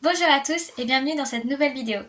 Bonjour à tous et bienvenue dans cette nouvelle vidéo.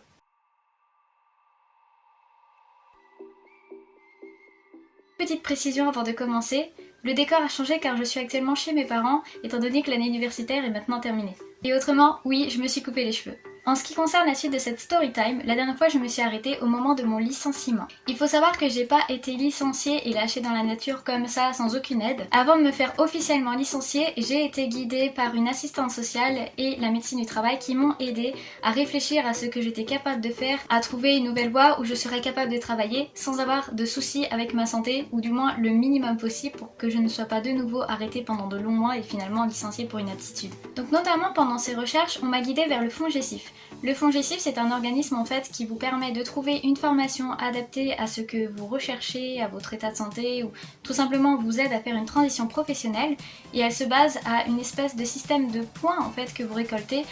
Petite précision avant de commencer, le décor a changé car je suis actuellement chez mes parents étant donné que l'année universitaire est maintenant terminée. Et autrement, oui, je me suis coupé les cheveux. En ce qui concerne la suite de cette story time, la dernière fois je me suis arrêtée au moment de mon licenciement. Il faut savoir que j'ai pas été licenciée et lâchée dans la nature comme ça sans aucune aide. Avant de me faire officiellement licencier, j'ai été guidée par une assistante sociale et la médecine du travail qui m'ont aidée à réfléchir à ce que j'étais capable de faire, à trouver une nouvelle voie où je serais capable de travailler sans avoir de soucis avec ma santé ou du moins le minimum possible pour que je ne sois pas de nouveau arrêtée pendant de longs mois et finalement licenciée pour inaptitude. Donc notamment pendant ces recherches, on m'a guidée vers le FONGECIF. Le FONGECIF, c'est un organisme en fait qui vous permet de trouver une formation adaptée à ce que vous recherchez, à votre état de santé ou tout simplement vous aide à faire une transition professionnelle et elle se base à une espèce de système de points en fait que vous récoltez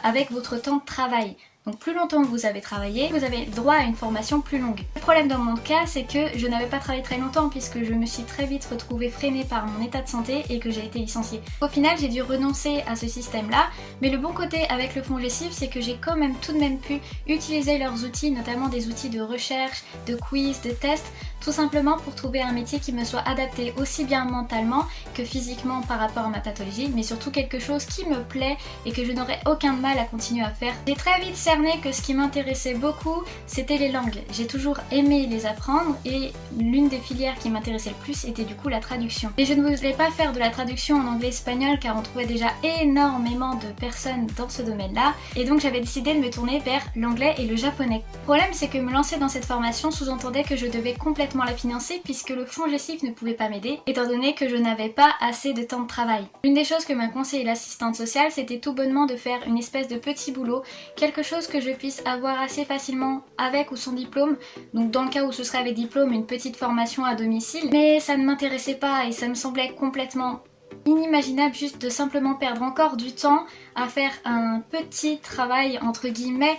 avec votre temps de travail. Donc plus longtemps vous avez travaillé, vous avez droit à une formation plus longue. Le problème dans mon cas, c'est que je n'avais pas travaillé très longtemps puisque je me suis très vite retrouvée freinée par mon état de santé et que j'ai été licenciée. Au final, j'ai dû renoncer à ce système-là, mais le bon côté avec le FONGECIF, c'est que j'ai quand même tout de même pu utiliser leurs outils, notamment des outils de recherche, de quiz, de tests, tout simplement pour trouver un métier qui me soit adapté aussi bien mentalement que physiquement par rapport à ma pathologie, mais surtout quelque chose qui me plaît et que je n'aurais aucun mal à continuer à faire. J'ai très vite cerné que ce qui m'intéressait beaucoup, c'était les langues. J'ai toujours aimé les apprendre et l'une des filières qui m'intéressait le plus était du coup la traduction. Et je ne voulais pas faire de la traduction en anglais-espagnol car on trouvait déjà énormément de personnes dans ce domaine-là et donc j'avais décidé de me tourner vers l'anglais et le japonais. Le problème, c'est que me lancer dans cette formation sous-entendait que je devais complètement la financer puisque le FONGECIF ne pouvait pas m'aider étant donné que je n'avais pas assez de temps de travail. L'une des choses que m'a conseillé l'assistante sociale, c'était tout bonnement de faire une espèce de petit boulot, quelque chose que je puisse avoir assez facilement avec ou sans diplôme, donc dans le cas où ce serait avec diplôme, une petite formation à domicile, mais ça ne m'intéressait pas et ça me semblait complètement inimaginable juste de simplement perdre encore du temps à faire un petit travail entre guillemets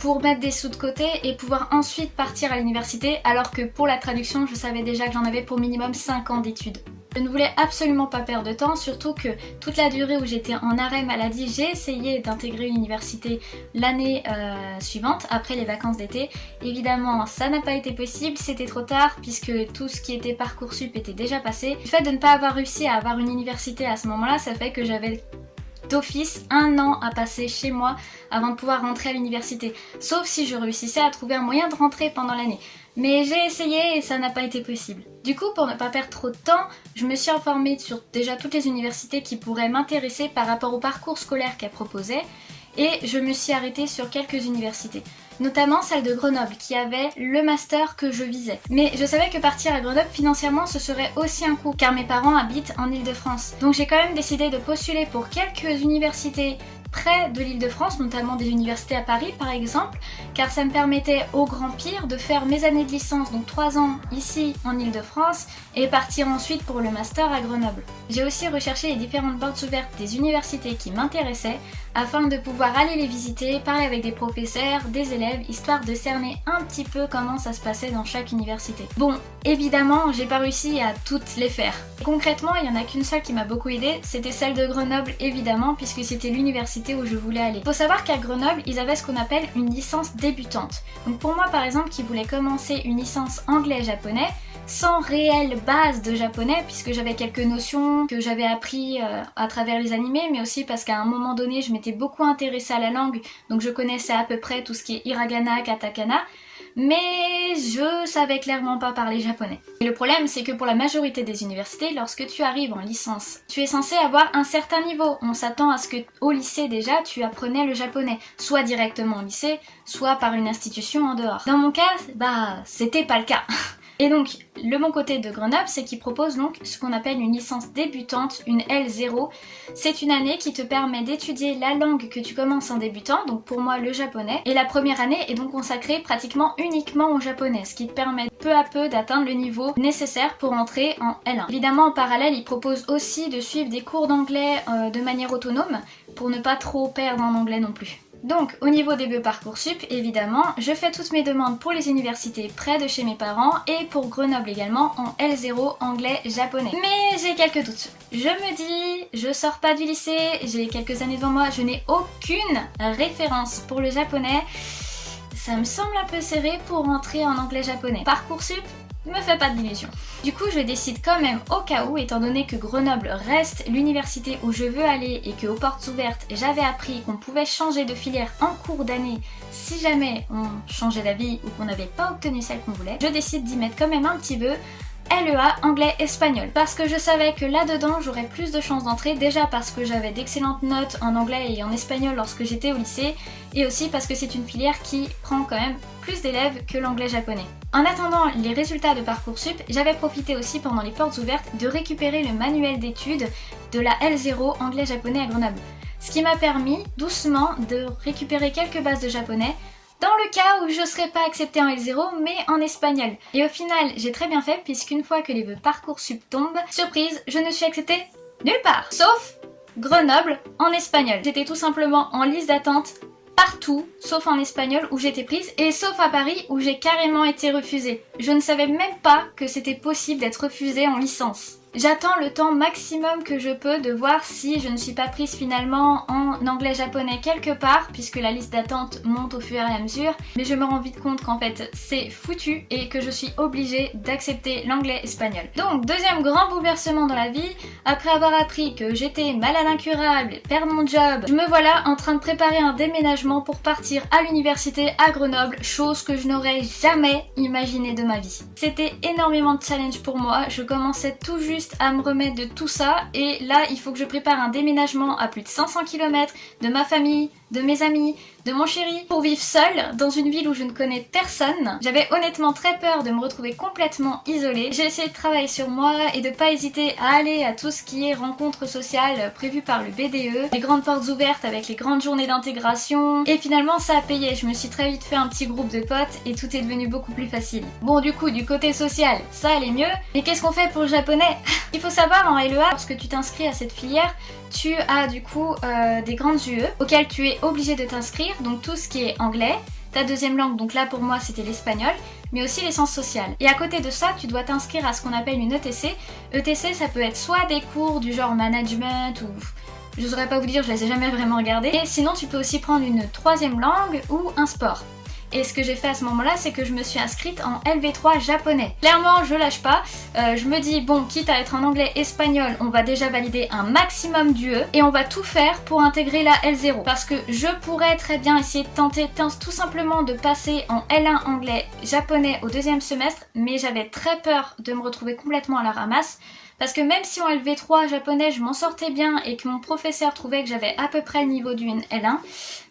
pour mettre des sous de côté et pouvoir ensuite partir à l'université alors que pour la traduction je savais déjà que j'en avais pour minimum 5 ans d'études. Je ne voulais absolument pas perdre de temps, surtout que toute la durée où j'étais en arrêt maladie, j'ai essayé d'intégrer une université l'année suivante, après les vacances d'été. Évidemment, ça n'a pas été possible, c'était trop tard puisque tout ce qui était Parcoursup était déjà passé. Le fait de ne pas avoir réussi à avoir une université à ce moment-là, ça fait que j'avais d'office 1 an à passer chez moi avant de pouvoir rentrer à l'université. Sauf si je réussissais à trouver un moyen de rentrer pendant l'année. Mais j'ai essayé et ça n'a pas été possible. Du coup, pour ne pas perdre trop de temps, je me suis informée sur déjà toutes les universités qui pourraient m'intéresser par rapport au parcours scolaire qu'elles proposaient et je me suis arrêtée sur quelques universités. Notamment celle de Grenoble qui avait le master que je visais. Mais je savais que partir à Grenoble financièrement ce serait aussi un coût car mes parents habitent en Île-de-France. Donc j'ai quand même décidé de postuler pour quelques universités près de l'Île-de-France, notamment des universités à Paris par exemple, car ça me permettait au grand pire de faire mes années de licence, donc 3 ans ici en Île-de-France, et partir ensuite pour le master à Grenoble. J'ai aussi recherché les différentes portes ouvertes des universités qui m'intéressaient, afin de pouvoir aller les visiter, parler avec des professeurs, des élèves, histoire de cerner un petit peu comment ça se passait dans chaque université. Bon, évidemment, j'ai pas réussi à toutes les faire. Concrètement, il y en a qu'une seule qui m'a beaucoup aidée, c'était celle de Grenoble évidemment, puisque c'était l'université où je voulais aller. Faut savoir qu'à Grenoble, ils avaient ce qu'on appelle une licence débutante. Donc pour moi par exemple, qui voulais commencer une licence anglais-japonais, sans réelle base de japonais puisque j'avais quelques notions que j'avais appris à travers les animés mais aussi parce qu'à un moment donné je m'étais beaucoup intéressée à la langue donc je connaissais à peu près tout ce qui est hiragana, katakana mais je savais clairement pas parler japonais. Et le problème c'est que pour la majorité des universités, lorsque tu arrives en licence, tu es censé avoir un certain niveau. On s'attend à ce que au lycée déjà tu apprenais le japonais, soit directement au lycée, soit par une institution en dehors. Dans mon cas, c'était pas le cas. Et donc, le bon côté de Grenoble, c'est qu'ils proposent donc ce qu'on appelle une licence débutante, une L0. C'est une année qui te permet d'étudier la langue que tu commences en débutant, donc pour moi le japonais. Et la première année est donc consacrée pratiquement uniquement au japonais, ce qui te permet peu à peu d'atteindre le niveau nécessaire pour entrer en L1. Évidemment, en parallèle, ils proposent aussi de suivre des cours d'anglais de manière autonome, pour ne pas trop perdre en anglais non plus. Donc au niveau des vœux Parcoursup, évidemment, je fais toutes mes demandes pour les universités près de chez mes parents et pour Grenoble également en L0 anglais-japonais. Mais j'ai quelques doutes. Je me dis, je sors pas du lycée, j'ai quelques années devant moi, je n'ai aucune référence pour le japonais. Ça me semble un peu serré pour rentrer en anglais-japonais. Parcoursup me fait pas d'illusions. Du coup, je décide quand même au cas où, étant donné que Grenoble reste l'université où je veux aller et qu'aux portes ouvertes, j'avais appris qu'on pouvait changer de filière en cours d'année si jamais on changeait d'avis ou qu'on n'avait pas obtenu celle qu'on voulait. Je décide d'y mettre quand même un petit vœu. LEA anglais-espagnol parce que je savais que là-dedans j'aurais plus de chances d'entrer, déjà parce que j'avais d'excellentes notes en anglais et en espagnol lorsque j'étais au lycée, et aussi parce que c'est une filière qui prend quand même plus d'élèves que l'anglais-japonais. En attendant les résultats de Parcoursup, j'avais profité aussi pendant les portes ouvertes de récupérer le manuel d'études de la L0 anglais-japonais à Grenoble, ce qui m'a permis doucement de récupérer quelques bases de japonais dans le cas où je ne serais pas acceptée en L0 mais en espagnol. Et au final, j'ai très bien fait puisqu'une fois que les vœux Parcoursup tombent, surprise, je ne suis acceptée nulle part, sauf Grenoble en espagnol. J'étais tout simplement en liste d'attente partout, sauf en espagnol où j'étais prise, et sauf à Paris où j'ai carrément été refusée. Je ne savais même pas que c'était possible d'être refusée en licence. J'attends le temps maximum que je peux de voir si je ne suis pas prise finalement en anglais-japonais quelque part, puisque la liste d'attente monte au fur et à mesure, mais je me rends vite compte qu'en fait c'est foutu et que je suis obligée d'accepter l'anglais-espagnol. Donc deuxième grand bouleversement dans la vie, après avoir appris que j'étais malade incurable, perdre mon job, je me voilà en train de préparer un déménagement pour partir à l'université à Grenoble, chose que je n'aurais jamais imaginé de ma vie. C'était énormément de challenge pour moi, je commençais tout juste à me remettre de tout ça et là il faut que je prépare un déménagement à plus de 500 km de ma famille, de mes amis, de mon chéri, pour vivre seule dans une ville où je ne connais personne. J'avais honnêtement très peur de me retrouver complètement isolée. J'ai essayé de travailler sur moi et de pas hésiter à aller à tout ce qui est rencontres sociales prévues par le BDE, les grandes portes ouvertes avec les grandes journées d'intégration, et finalement ça a payé. Je me suis très vite fait un petit groupe de potes et tout est devenu beaucoup plus facile. Bon, du coup, du côté social, ça allait mieux, mais qu'est-ce qu'on fait pour le japonais? Il faut savoir, en LEA, lorsque tu t'inscris à cette filière, tu as du coup des grandes UE auxquelles tu es obligé de t'inscrire, donc tout ce qui est anglais, ta deuxième langue, donc là pour moi c'était l'espagnol, mais aussi les sciences sociales. Et à côté de ça, tu dois t'inscrire à ce qu'on appelle une ETC. ETC, ça peut être soit des cours du genre management ou... je saurais pas vous dire, je les ai jamais vraiment regardés. Et sinon, tu peux aussi prendre une troisième langue ou un sport. Et ce que j'ai fait à ce moment-là, c'est que je me suis inscrite en LV3 japonais. Clairement, je lâche pas. Je me dis, bon, quitte à être en anglais-espagnol, on va déjà valider un maximum d'UE et on va tout faire pour intégrer la L0. Parce que je pourrais très bien essayer de tenter tout simplement de passer en L1 anglais-japonais au deuxième semestre, mais j'avais très peur de me retrouver complètement à la ramasse. Parce que même si en LV3 japonais je m'en sortais bien et que mon professeur trouvait que j'avais à peu près le niveau d'une L1,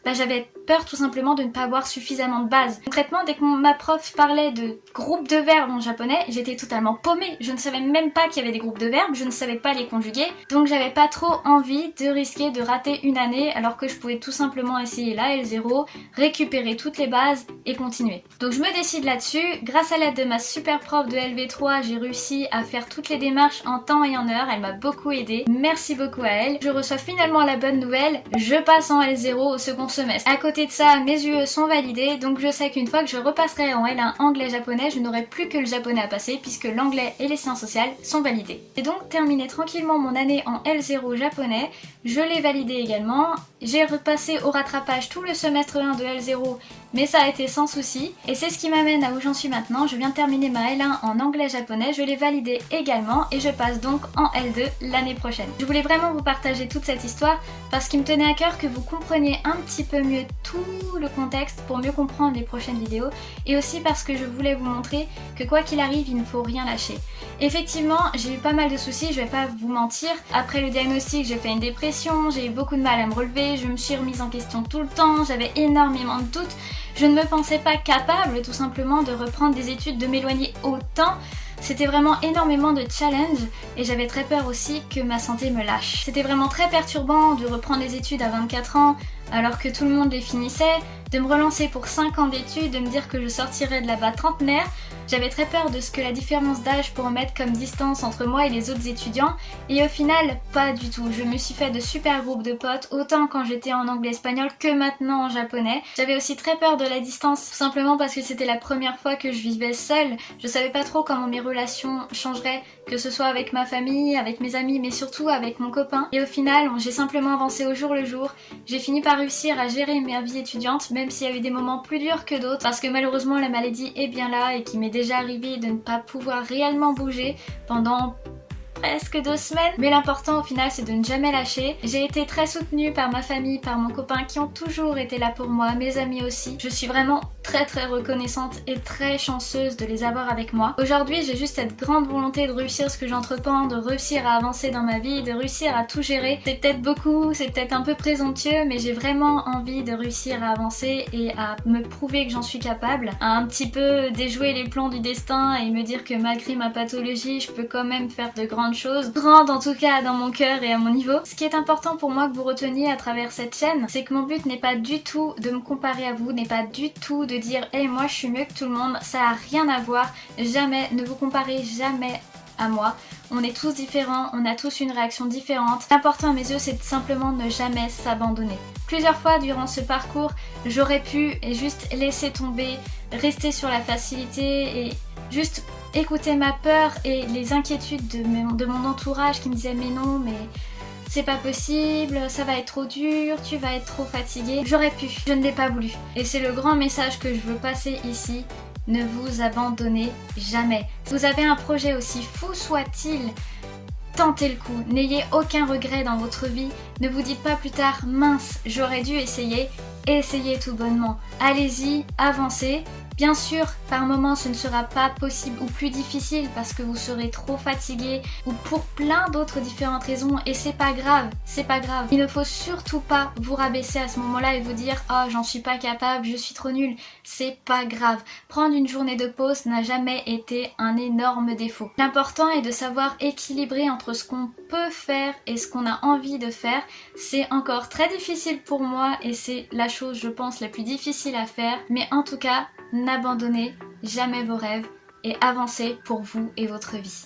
bah j'avais peur tout simplement de ne pas avoir suffisamment de base. Concrètement, dès que ma prof parlait de groupes de verbes en japonais, j'étais totalement paumée. Je ne savais même pas qu'il y avait des groupes de verbes, je ne savais pas les conjuguer, donc j'avais pas trop envie de risquer de rater une année alors que je pouvais tout simplement essayer la L0, récupérer toutes les bases et continuer. Donc je me décide là-dessus. Grâce à l'aide de ma super prof de LV3, j'ai réussi à faire toutes les démarches en temps et en heure, elle m'a beaucoup aidée. Merci beaucoup à elle. Je reçois finalement la bonne nouvelle, je passe en L0 au second semestre. À côté de ça, mes UE sont validés, donc je sais qu'une fois que je repasserai en L1 anglais-japonais, je n'aurai plus que le japonais à passer puisque l'anglais et les sciences sociales sont validés. J'ai donc terminé tranquillement mon année en L0 japonais, je l'ai validé également. J'ai repassé au rattrapage tout le semestre 1 de L0, mais ça a été sans souci. Et c'est ce qui m'amène à où j'en suis maintenant. Je viens de terminer ma L1 en anglais-japonais, je l'ai validé également et je passe donc en L2 l'année prochaine. Je voulais vraiment vous partager toute cette histoire parce qu'il me tenait à cœur que vous compreniez un petit peu mieux tout le contexte pour mieux comprendre les prochaines vidéos, et aussi parce que je voulais vous montrer que quoi qu'il arrive, il ne faut rien lâcher. Effectivement, j'ai eu pas mal de soucis, je vais pas vous mentir. Après le diagnostic, j'ai fait une dépression, j'ai eu beaucoup de mal à me relever, je me suis remise en question tout le temps, j'avais énormément de doutes. Je ne me pensais pas capable tout simplement de reprendre des études, de m'éloigner autant. C'était vraiment énormément de challenge et j'avais très peur aussi que ma santé me lâche. C'était vraiment très perturbant de reprendre les études à 24 ans alors que tout le monde les finissait, de me relancer pour 5 ans d'études, de me dire que je sortirais de là-bas trentenaire. J'avais très peur de ce que la différence d'âge pourrait mettre comme distance entre moi et les autres étudiants, et au final, pas du tout. Je me suis fait de super groupes de potes, autant quand j'étais en anglais-espagnol que maintenant en japonais. J'avais aussi très peur de la distance, tout simplement parce que c'était la première fois que je vivais seule. Je savais pas trop comment mes relations changeraient, que ce soit avec ma famille, avec mes amis, mais surtout avec mon copain. Et au final, j'ai simplement avancé au jour le jour. J'ai fini par réussir à gérer ma vie étudiante, même s'il y a eu des moments plus durs que d'autres, parce que malheureusement la maladie est bien là et qu'il m'est déjà arrivé de ne pas pouvoir réellement bouger pendant presque 2 semaines, mais l'important au final c'est de ne jamais lâcher. J'ai été très soutenue par ma famille, par mon copain qui ont toujours été là pour moi, mes amis aussi. Je suis vraiment très reconnaissante et très chanceuse de les avoir avec moi. Aujourd'hui j'ai juste cette grande volonté de réussir ce que j'entreprends, de réussir à avancer dans ma vie, de réussir à tout gérer. C'est peut-être beaucoup, c'est peut-être un peu présomptueux, mais j'ai vraiment envie de réussir à avancer et à me prouver que j'en suis capable, à un petit peu déjouer les plans du destin et me dire que malgré ma pathologie je peux quand même faire de grandes choses, grandes en tout cas dans mon cœur et à mon niveau. Ce qui est important pour moi que vous reteniez à travers cette chaîne, c'est que mon but n'est pas du tout de me comparer à vous, n'est pas du tout de dire hey, moi je suis mieux que tout le monde, ça a rien à voir. Jamais, ne vous comparez jamais à moi. On est tous différents, on a tous une réaction différente. L'important à mes yeux c'est simplement ne jamais s'abandonner. Plusieurs fois durant ce parcours, j'aurais pu juste laisser tomber, rester sur la facilité et juste écouter ma peur et les inquiétudes de mon entourage qui me disaient mais non, mais c'est pas possible, ça va être trop dur, tu vas être trop fatigué. J'aurais pu, je ne l'ai pas voulu. Et c'est le grand message que je veux passer ici. Ne vous abandonnez jamais. Si vous avez un projet aussi fou soit-il, tentez le coup. N'ayez aucun regret dans votre vie. Ne vous dites pas plus tard mince, j'aurais dû essayer. Essayez tout bonnement. Allez-y, avancez. Bien sûr, par moments ce ne sera pas possible ou plus difficile parce que vous serez trop fatigué ou pour plein d'autres différentes raisons et c'est pas grave, c'est pas grave. Il ne faut surtout pas vous rabaisser à ce moment-là et vous dire oh j'en suis pas capable, je suis trop nulle, c'est pas grave. Prendre une journée de pause n'a jamais été un énorme défaut. L'important est de savoir équilibrer entre ce qu'on peut faire et ce qu'on a envie de faire. C'est encore très difficile pour moi et c'est la chose je pense la plus difficile à faire, mais en tout cas n'abandonnez jamais vos rêves et avancez pour vous et votre vie.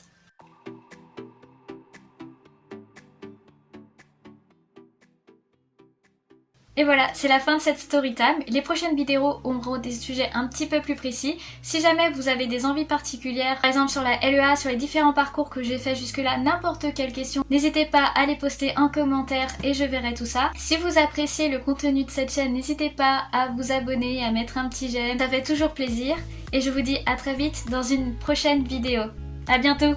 Et voilà, c'est la fin de cette story time. Les prochaines vidéos auront des sujets un petit peu plus précis. Si jamais vous avez des envies particulières, par exemple sur la LEA, sur les différents parcours que j'ai fait jusque-là, n'importe quelle question, n'hésitez pas à les poster en commentaire et je verrai tout ça. Si vous appréciez le contenu de cette chaîne, n'hésitez pas à vous abonner, à mettre un petit j'aime, ça fait toujours plaisir. Et je vous dis à très vite dans une prochaine vidéo. À bientôt!